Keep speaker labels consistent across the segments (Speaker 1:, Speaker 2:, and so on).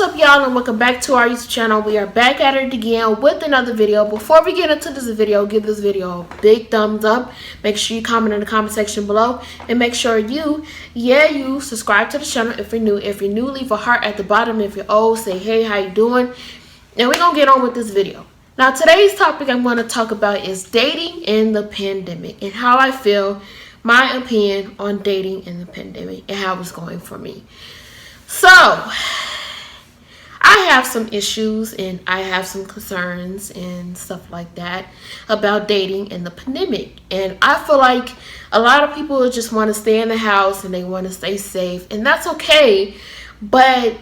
Speaker 1: up, y'all, and welcome back to our YouTube channel. We are back at it again with another video. Before we get into this video, give this video a big thumbs up. Make sure you comment in the comment section below, and make sure you subscribe to the channel if you're new. If you're new, leave a heart at the bottom. If you're old, say hey, how you doing? And we're gonna get on with this video. Now, today's topic I'm going to talk about is dating in the pandemic and how I feel, my opinion on dating in the pandemic and how it's going for me. So, I have some issues and I have some concerns and stuff like that about dating in the pandemic. And I feel like a lot of people just want to stay in the house and they want to stay safe, and that's okay, but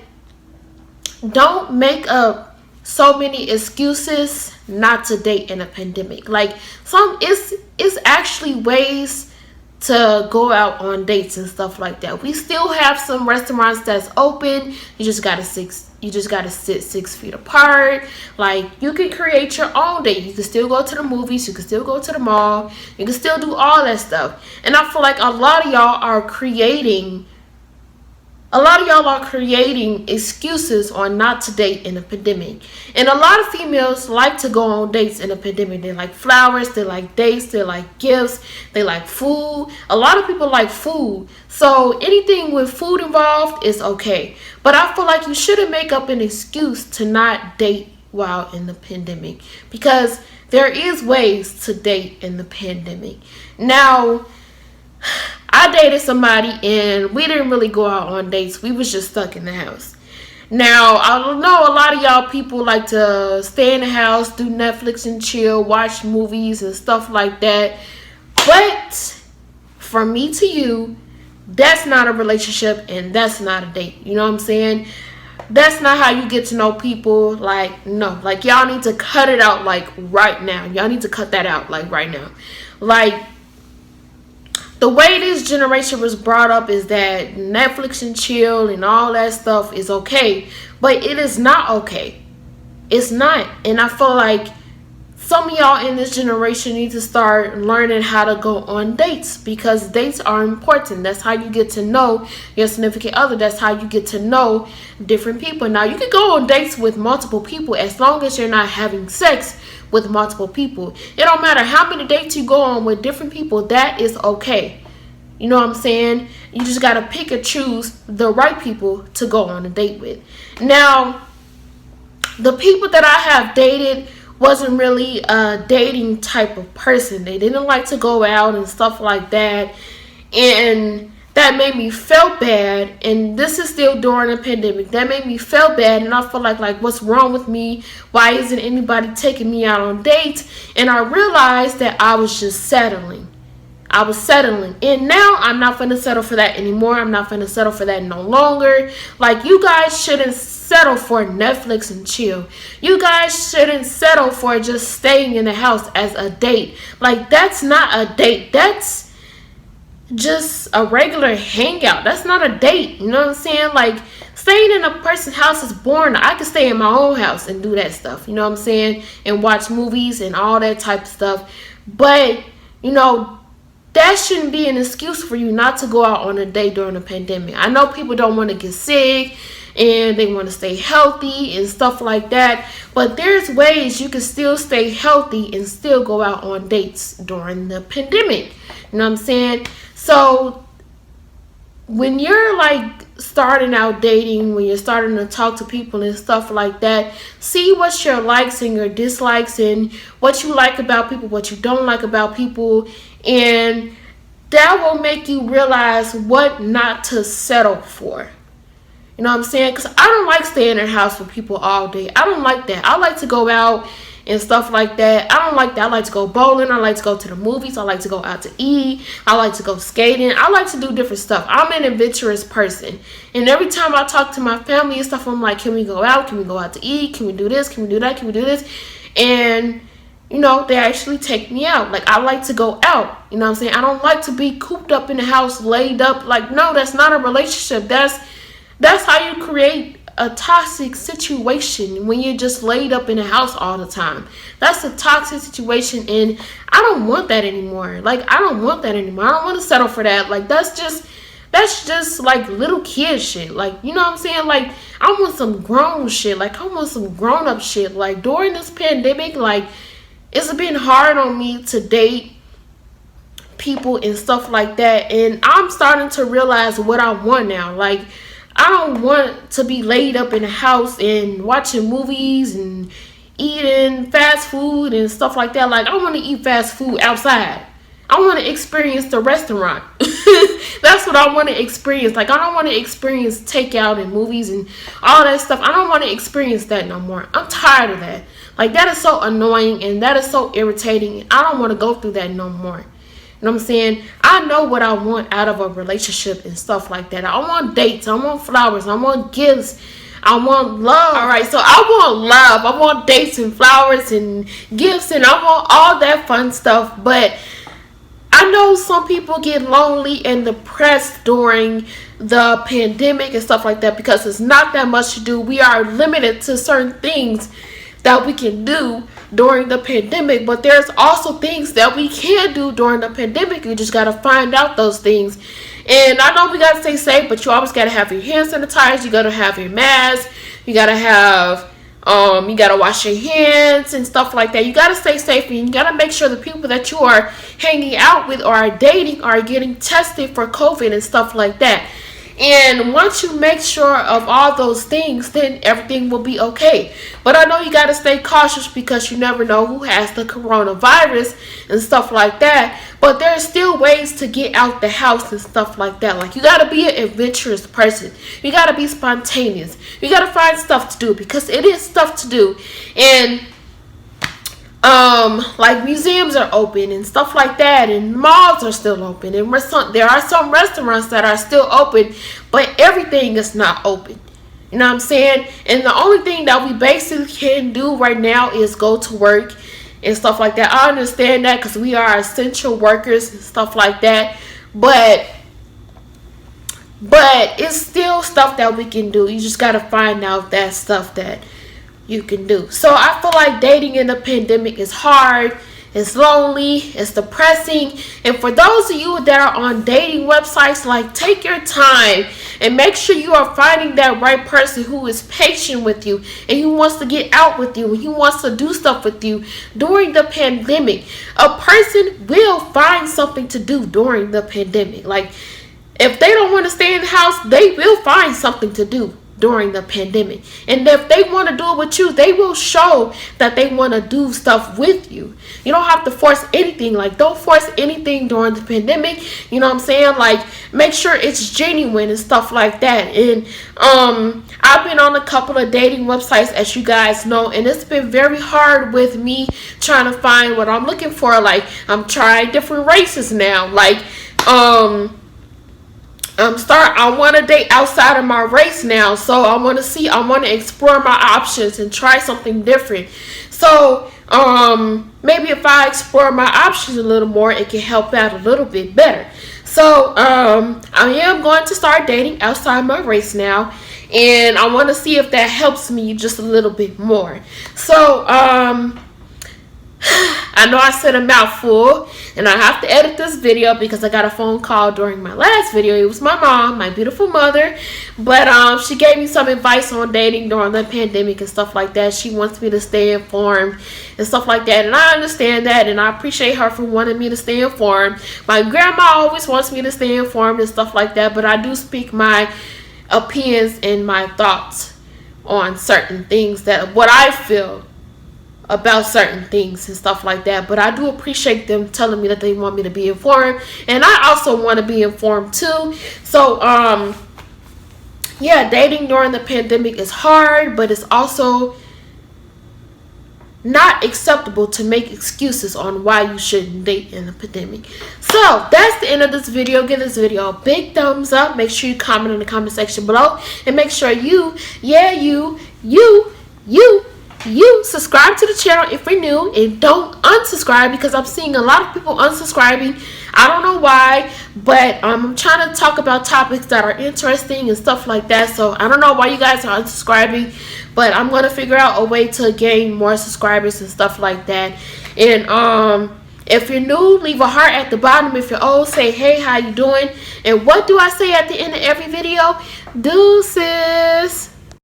Speaker 1: don't make up so many excuses not to date in a pandemic. Like, it's actually ways to go out on dates and stuff like that. We still have some restaurants that's open. You just gotta sit 6 feet apart. Like, you can create your own date. You can still go to the movies. You can still go to the mall. You can still do all that stuff. And I feel like a lot of y'all are creating excuses on not to date in a pandemic. And a lot of females like to go on dates in a pandemic. They like flowers, they like dates, they like gifts, they like food. A lot of people like food. So anything with food involved is okay. But I feel like you shouldn't make up an excuse to not date while in the pandemic, because there is ways to date in the pandemic. Now, I dated somebody and we didn't really go out on dates. We was just stuck in the house. Now, I don't know, a lot of y'all people like to stay in the house, do Netflix and chill, watch movies and stuff like that. But from me to you, that's not a relationship and that's not a date. You know what I'm saying? That's not how you get to know people. Like, no. Like, y'all need to cut it out, like, right now. Y'all need to cut that out, like, right now. Like, the way this generation was brought up is that Netflix and chill and all that stuff is okay, but it is not okay. It's not. And I feel like some of y'all in this generation need to start learning how to go on dates, because dates are important. That's how you get to know your significant other. That's how you get to know different people. Now, you can go on dates with multiple people as long as you're not having sex with multiple people. It don't matter how many dates you go on with different people. That is okay. You know what I'm saying? You just got to pick and choose the right people to go on a date with. Now, the people that I have dated wasn't really a dating type of person. They didn't like to go out and stuff like that. And that made me feel bad. And this is still during the pandemic. That made me feel bad. And I feel like what's wrong with me? Why isn't anybody taking me out on dates? And I realized that I was just settling. I was settling. And now I'm not going to settle for that anymore. I'm not going to settle for that no longer. Like, you guys shouldn't settle for Netflix and chill. You guys shouldn't settle for just staying in the house as a date. Like, that's not a date. That's just a regular hangout. That's not a date. You know what I'm saying? Like, staying in a person's house is boring. I could stay in my own house and do that stuff. You know what I'm saying? And watch movies and all that type of stuff. But, you know, that shouldn't be an excuse for you not to go out on a date during a pandemic. I know people don't want to get sick and they want to stay healthy and stuff like that, but there's ways you can still stay healthy and still go out on dates during the pandemic. You know what I'm saying? So when you're like starting out dating, when you're starting to talk to people and stuff like that, see what's your likes and your dislikes and what you like about people, what you don't like about people, and that will make you realize what not to settle for. You know what I'm saying? Because I don't like staying in the house with people all day. I don't like that. I like to go out and stuff like that. I don't like that. I like to go bowling. I like to go to the movies. I like to go out to eat. I like to go skating. I like to do different stuff. I'm an adventurous person. And every time I talk to my family and stuff, I'm like, can we go out? Can we go out to eat? Can we do this? Can we do that? Can we do this? And, you know, they actually take me out. Like, I like to go out. You know what I'm saying? I don't like to be cooped up in the house, laid up. Like, no, that's not a relationship. That's how you create a toxic situation, when you're just laid up in the house all the time. That's a toxic situation, and I don't want that anymore. Like, I don't want that anymore. I don't want to settle for that. Like, that's that's just like little kid shit. Like, you know what I'm saying? Like, I want some grown shit. Like, I want some grown up shit. Like, during this pandemic, like, it's been hard on me to date people and stuff like that, and I'm starting to realize what I want now. Like, I don't want to be laid up in the house and watching movies and eating fast food and stuff like that. Like, I want to eat fast food outside. I want to experience the restaurant. That's what I want to experience. Like, I don't want to experience takeout and movies and all that stuff. I don't want to experience that no more. I'm tired of that. Like, that is so annoying and that is so irritating. I don't want to go through that no more. You know what I'm saying? I know what I want out of a relationship and stuff like that. I want dates. I want flowers. I want gifts. I want love. All right, so I want love. I want dates and flowers and gifts, and I want all that fun stuff. But I know some people get lonely and depressed during the pandemic and stuff like that because it's not that much to do. We are limited to certain things that we can do during the pandemic, but there's also things that we can do during the pandemic. You just got to find out those things. And I know we got to stay safe, but you always got to have your hand sanitized. You got to have your mask. You got to have you got to wash your hands and stuff like that. You got to stay safe, and you got to make sure the people that you are hanging out with or are dating are getting tested for COVID and stuff like that. And once you make sure of all those things, then everything will be okay. But I know you got to stay cautious because you never know who has the coronavirus and stuff like that. But there's still ways to get out the house and stuff like that. Like, you got to be an adventurous person. You got to be spontaneous. You got to find stuff to do because it is stuff to do. And like, museums are open and stuff like that, and malls are still open, and there are some restaurants that are still open, but everything is not open. You know what I'm saying? And the only thing that we basically can do right now is go to work and stuff like that. I understand that because we are essential workers and stuff like that, but it's still stuff that we can do. You just got to find out that stuff that you can do. So I feel like dating in the pandemic is hard, it's lonely, it's depressing. And for those of you that are on dating websites, like, take your time and make sure you are finding that right person who is patient with you and who wants to get out with you and who wants to do stuff with you during the pandemic. A person will find something to do during the pandemic. Like, if they don't want to stay in the house, they will find something to do during the pandemic. And if they want to do it with you, they will show that they want to do stuff with you. You don't have to force anything. Like, don't force anything during the pandemic. You know what I'm saying? Like, make sure it's genuine and stuff like that. And I've been on a couple of dating websites, as you guys know, and it's been very hard with me trying to find what I'm looking for. Like, I'm trying different races now. Like, I want to date outside of my race now, so I want to explore my options and try something different. So maybe if I explore my options a little more, it can help out a little bit better. So I am going to start dating outside my race now, and I want to see if that helps me just a little bit more. So I know I said a mouthful, and I have to edit this video because I got a phone call during my last video. It was my mom, my beautiful mother, but she gave me some advice on dating during the pandemic and stuff like that. She wants me to stay informed and stuff like that, and I understand that, and I appreciate her for wanting me to stay informed. My grandma always wants me to stay informed and stuff like that, but I do speak my opinions and my thoughts on certain things, that what I feel about certain things and stuff like that. But I do appreciate them telling me that they want me to be informed, and I also want to be informed too. So yeah, dating during the pandemic is hard, but it's also not acceptable to make excuses on why you shouldn't date in the pandemic. So that's the end of this video. Give this video a big thumbs up. Make sure you comment in the comment section below, and make sure you subscribe to the channel if you're new, and don't unsubscribe, because I'm seeing a lot of people unsubscribing. I don't know why, but I'm trying to talk about topics that are interesting and stuff like that. So I don't know why you guys are unsubscribing, but I'm going to figure out a way to gain more subscribers and stuff like that. And If you're new, leave a heart at the bottom. If you're old, say, hey, how you doing? And what do I say at the end of every video? Deuces.